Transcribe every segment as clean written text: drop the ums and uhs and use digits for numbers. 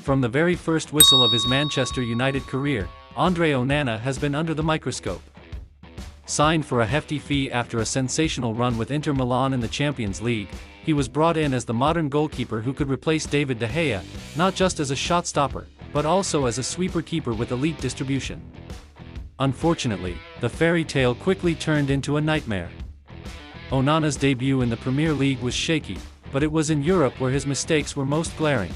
From the very first whistle of his Manchester United career, Andre Onana has been under the microscope. Signed for a hefty fee after a sensational run with Inter Milan in the Champions League, he was brought in as the modern goalkeeper who could replace David De Gea, not just as a shot stopper, but also as a sweeper keeper with elite distribution. Unfortunately, the fairy tale quickly turned into a nightmare. Onana's debut in the Premier League was shaky, but it was in Europe where his mistakes were most glaring.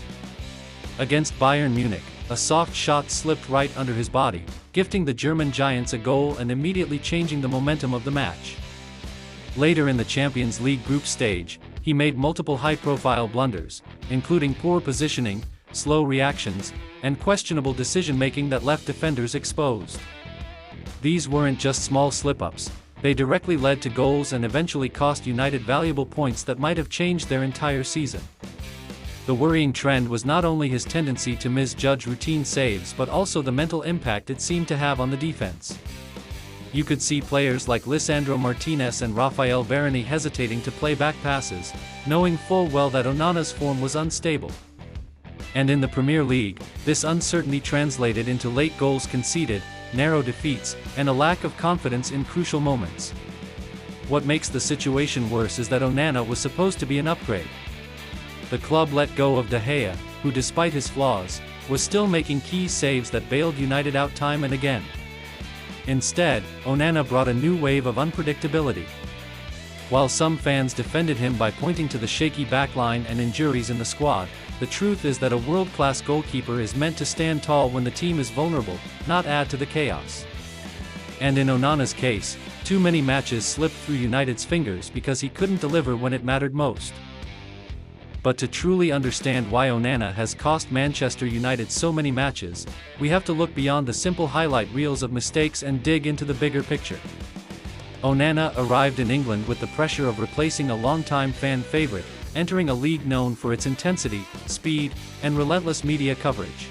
Against Bayern Munich, a soft shot slipped right under his body, gifting the German Giants a goal and immediately changing the momentum of the match. Later in the Champions League group stage, he made multiple high-profile blunders, including poor positioning, slow reactions, and questionable decision-making that left defenders exposed. These weren't just small slip-ups, they directly led to goals and eventually cost United valuable points that might have changed their entire season. The worrying trend was not only his tendency to misjudge routine saves but also the mental impact it seemed to have on the defense. You could see players like Lisandro Martinez and Rafael Varane hesitating to play back passes, knowing full well that Onana's form was unstable. And in the Premier League, this uncertainty translated into late goals conceded, narrow defeats, and a lack of confidence in crucial moments. What makes the situation worse is that Onana was supposed to be an upgrade. The club let go of De Gea, who despite his flaws, was still making key saves that bailed United out time and again. Instead, Onana brought a new wave of unpredictability. While some fans defended him by pointing to the shaky backline and injuries in the squad, the truth is that a world-class goalkeeper is meant to stand tall when the team is vulnerable, not add to the chaos. And in Onana's case, too many matches slipped through United's fingers because he couldn't deliver when it mattered most. But to truly understand why Onana has cost Manchester United so many matches, we have to look beyond the simple highlight reels of mistakes and dig into the bigger picture. Onana arrived in England with the pressure of replacing a longtime fan favorite, entering a league known for its intensity, speed, and relentless media coverage.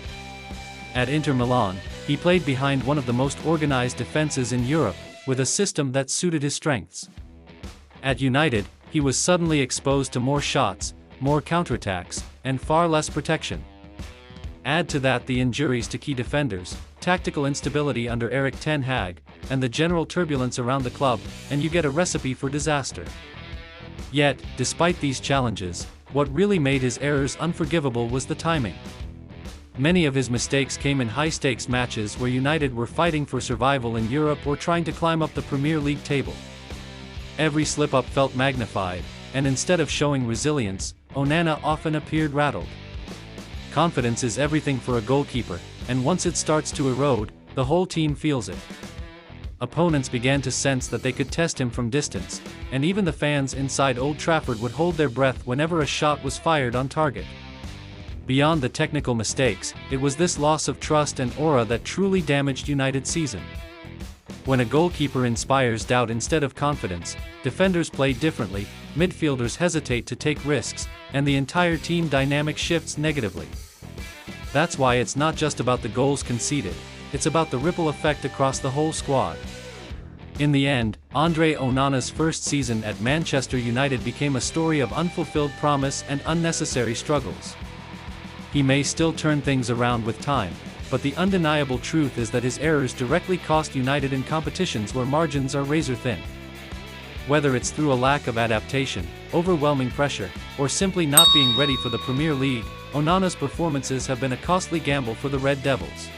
At Inter Milan, he played behind one of the most organized defenses in Europe, with a system that suited his strengths. At United, he was suddenly exposed to more shots, more counterattacks, and far less protection. Add to that the injuries to key defenders, tactical instability under Erik ten Hag, and the general turbulence around the club, and you get a recipe for disaster. Yet, despite these challenges, what really made his errors unforgivable was the timing. Many of his mistakes came in high-stakes matches where United were fighting for survival in Europe or trying to climb up the Premier League table. Every slip-up felt magnified, and instead of showing resilience, Onana often appeared rattled. Confidence is everything for a goalkeeper, and once it starts to erode, the whole team feels it. Opponents began to sense that they could test him from distance, and even the fans inside Old Trafford would hold their breath whenever a shot was fired on target. Beyond the technical mistakes, it was this loss of trust and aura that truly damaged United's season. When a goalkeeper inspires doubt instead of confidence, defenders play differently, midfielders hesitate to take risks, and the entire team dynamic shifts negatively. That's why it's not just about the goals conceded, it's about the ripple effect across the whole squad. In the end, Andre Onana's first season at Manchester United became a story of unfulfilled promise and unnecessary struggles. He may still turn things around with time, but the undeniable truth is that his errors directly cost United in competitions where margins are razor-thin. Whether it's through a lack of adaptation, overwhelming pressure, or simply not being ready for the Premier League, Onana's performances have been a costly gamble for the Red Devils.